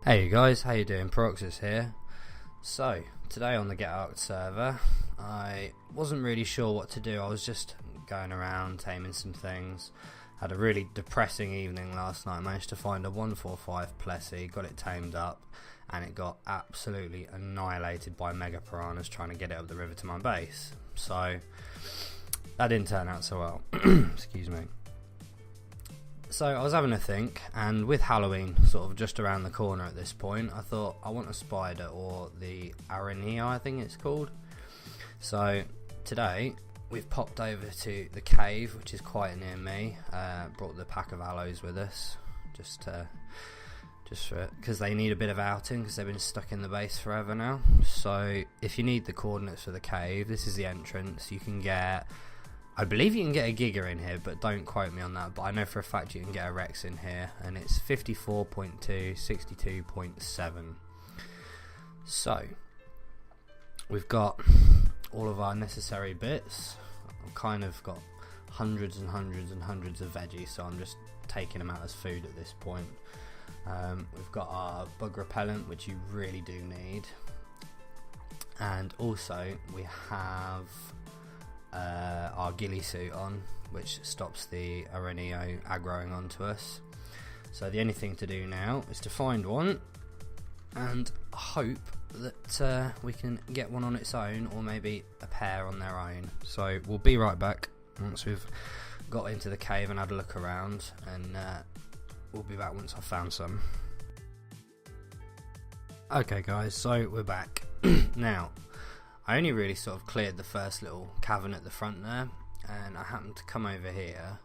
Hey guys, how you doing? Peroxiss here. So, today on the Get Arced server, I wasn't really sure what to do. I was just going around, taming some things. Had a really depressing evening last night. Managed to find a 145 Plessy, got it tamed up, and it got absolutely annihilated by mega piranhas trying to get it up the river to my base. So, that didn't turn out so well. Excuse me. So I was having a think, and with Halloween sort of just around the corner at this point, I thought I want a spider, or the Aranea I think it's called. So today we've popped over to the cave, which is quite near me. Brought the pack of aloes with us, just for because they need a bit of outing because they've been stuck in the base forever now. So if you need the coordinates for the cave, this is the entrance. You can get, I believe you can get a Giga in here, but don't quote me on that. But I know for a fact you can get a Rex in here, and it's 54.2, 62.7. So, we've got all of our necessary bits. I've kind of got hundreds and hundreds and hundreds of veggies, so I'm just taking them out as food at this point. We've got our bug repellent, which you really do need. And also, we have our ghillie suit on, which stops the Arenio aggroing onto us. So the only thing to do now is to find one and hope that we can get one on its own, or maybe a pair on their own. So we'll be right back once we've got into the cave and had a look around, and we'll be back once I've found some. Okay guys, so we're back. Now, I only really sort of cleared the first little cavern at the front there, and I happened to come over here,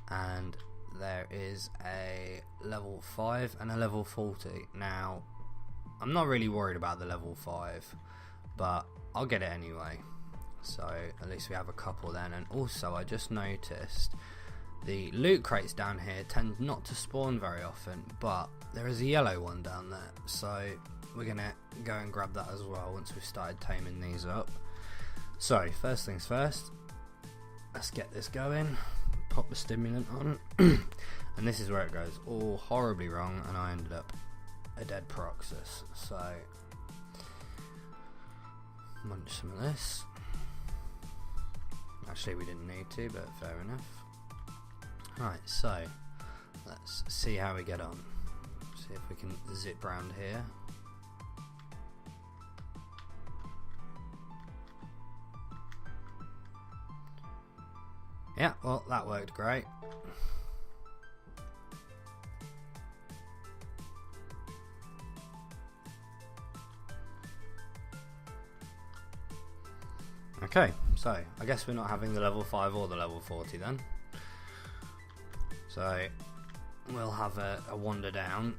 and there is a level 5 and a level 40. Now, I'm not really worried about the level 5, but I'll get it anyway. So at least we have a couple then. And also I just noticed the loot crates down here tend not to spawn very often, but there is a yellow one down there. So we're gonna go and grab that as well once we've started taming these up. So first things first, let's get this going. Pop the stimulant on. And this is where it goes all horribly wrong, and I ended up a dead Peroxiss. So munch some of this. Actually we didn't need to, but fair enough. Right, so let's see how we get on. See if we can zip round here. Yeah, well, that worked great. Okay, so I guess we're not having the level 5 or the level 40 then. So we'll have a wander down.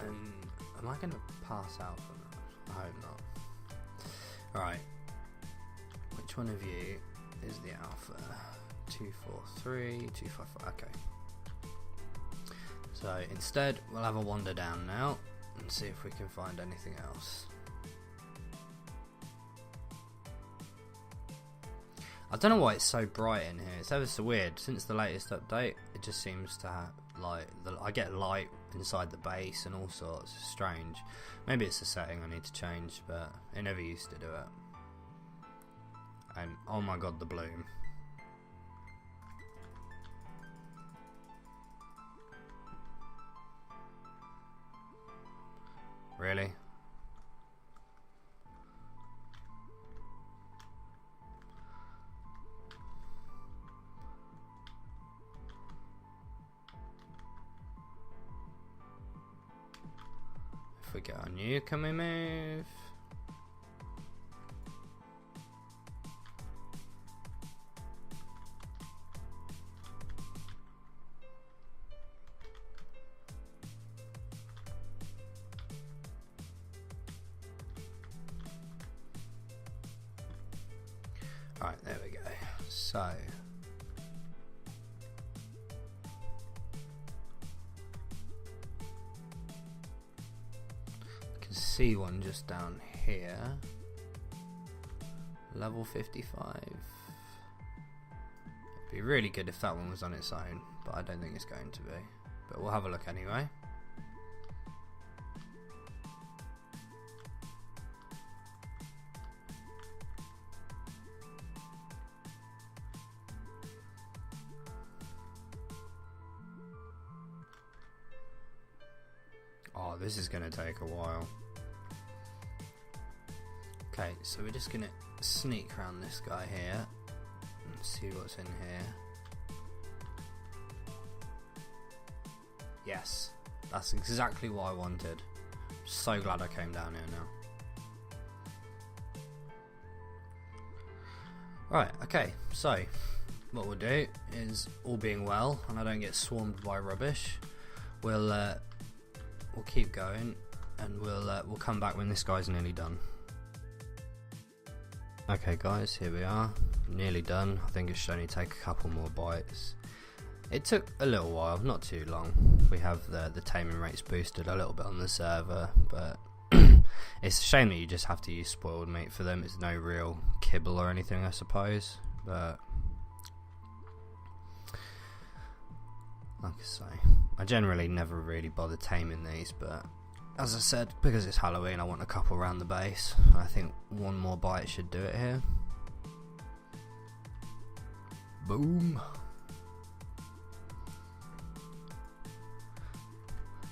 And am I going to pass out from that? I hope not. Alright, which one of you is the alpha? 243, 255, okay. So instead we'll have a wander down now and see if we can find anything else. I don't know why it's so bright in here. It's ever so weird. Since the latest update, it just seems to have, like, I get light inside the base and all sorts. It's strange. Maybe it's a setting I need to change, but it never used to do it. And oh my god, the bloom. Really? If we get on you, can we move? Alright, there we go. So see one just down here, level 55. It'd be really good if that one was on its own, but I don't think it's going to be. But we'll have a look anyway. Oh, this is going to take a while. Okay, so we're just going to sneak around this guy here and see what's in here. Yes, that's exactly what I wanted. So glad I came down here now. Right, okay, so what we'll do is, all being well and I don't get swarmed by rubbish, we'll keep going and we'll come back when this guy's nearly done. Okay guys, here we are, nearly done. I think it should only take a couple more bites. It took a little while, not too long. We have the taming rates boosted a little bit on the server, but it's a shame that you just have to use spoiled meat for them. It's no real kibble or anything, I suppose, but like I say, I generally never really bother taming these, but as I said, because it's Halloween, I want a couple around the base. I think one more bite should do it here. Boom.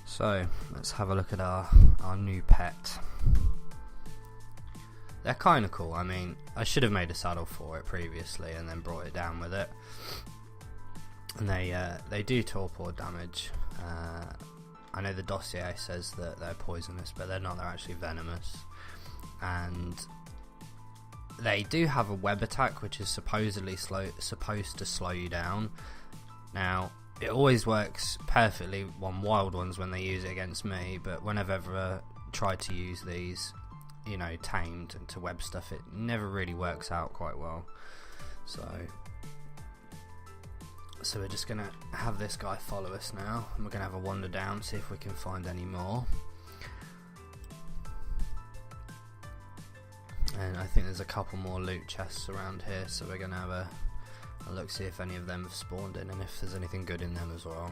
So let's have a look at our new pet. They're kind of cool. I mean, I should have made a saddle for it previously and then brought it down with it. And they do torpor damage. I know the dossier says that they're poisonous, but they're not. They're actually venomous. And they do have a web attack, which is supposedly supposed to slow you down. Now, it always works perfectly on wild ones when they use it against me, but whenever I've ever tried to use these, you know, tamed to web stuff, it never really works out quite well. So we're just going to have this guy follow us now, and we're going to have a wander down, see if we can find any more. And I think there's a couple more loot chests around here, so we're going to have a look, see if any of them have spawned in and if there's anything good in them as well.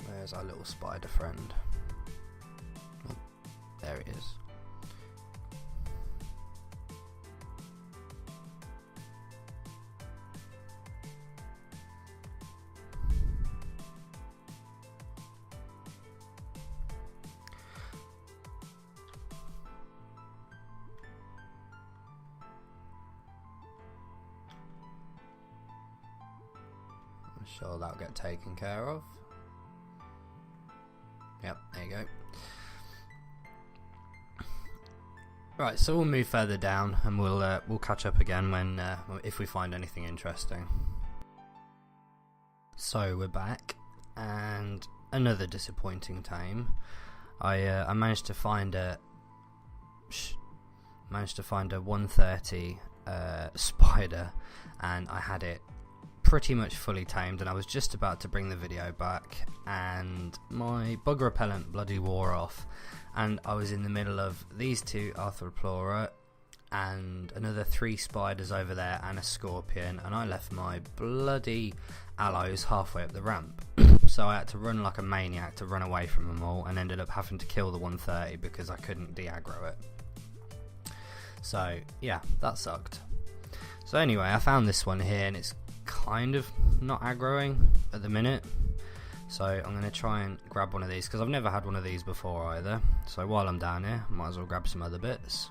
There's our little spider friend. Oh, there he is. Sure, that'll get taken care of. Yep, there you go. Right, so we'll move further down and we'll catch up again when if we find anything interesting. So we're back, and another disappointing tame. I managed to find a 130 spider, and I had it pretty much fully tamed, and I was just about to bring the video back and my bug repellent bloody wore off, and I was in the middle of these two Arthroplora and another 3 spiders over there and a scorpion, and I left my bloody aloes halfway up the ramp. So I had to run like a maniac to run away from them all, and ended up having to kill the 130 because I couldn't de-aggro it. So yeah, that sucked. So anyway, I found this one here, and it's kind of not aggroing at the minute, so I'm going to try and grab one of these because I've never had one of these before either. So while I'm down here, I might as well grab some other bits.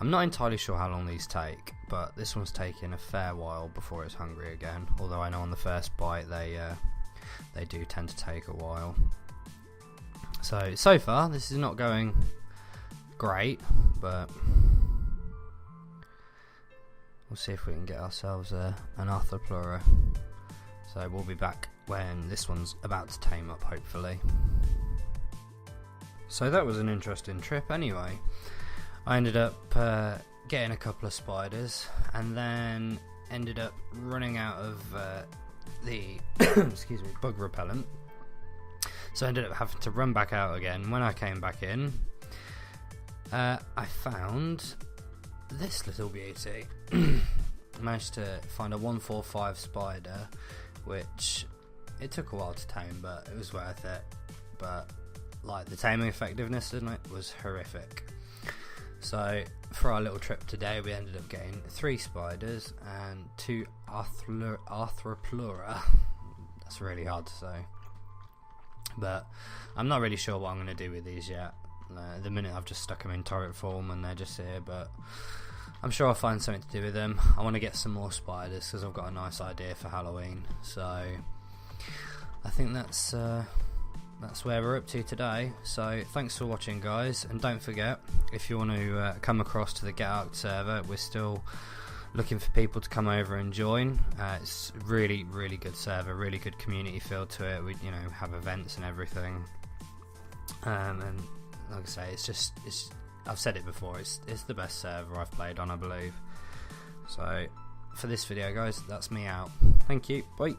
I'm not entirely sure how long these take, but this one's taking a fair while before it's hungry again, although I know on the first bite they do tend to take a while. So far this is not going great, but we'll see if we can get ourselves an Arthroplora. So we'll be back when this one's about to tame up, hopefully. So that was an interesting trip anyway. I ended up getting a couple of spiders, and then ended up running out of the excuse me, bug repellent. So I ended up having to run back out again. When I came back in, I found this little beauty. Managed to find a 145 spider, which it took a while to tame, but it was worth it. But like, the taming effectiveness in it was horrific. So for our little trip today, we ended up getting 3 spiders and 2 Arthroplora. That's really hard to say. But I'm not really sure what I'm going to do with these yet. At the minute I've just stuck them in turret form and they're just here, but I'm sure I'll find something to do with them. I want to get some more spiders because I've got a nice idea for Halloween. So I think that's where we're up to today. So thanks for watching, guys, and don't forget, if you want to come across to the Get Out server, we're still looking for people to come over and join. It's really good server, really good community feel to it. We have events and everything, and like I say, it's I've said it before, it's the best server I've played on, I believe. So for this video, guys, that's me out. Thank you, bye.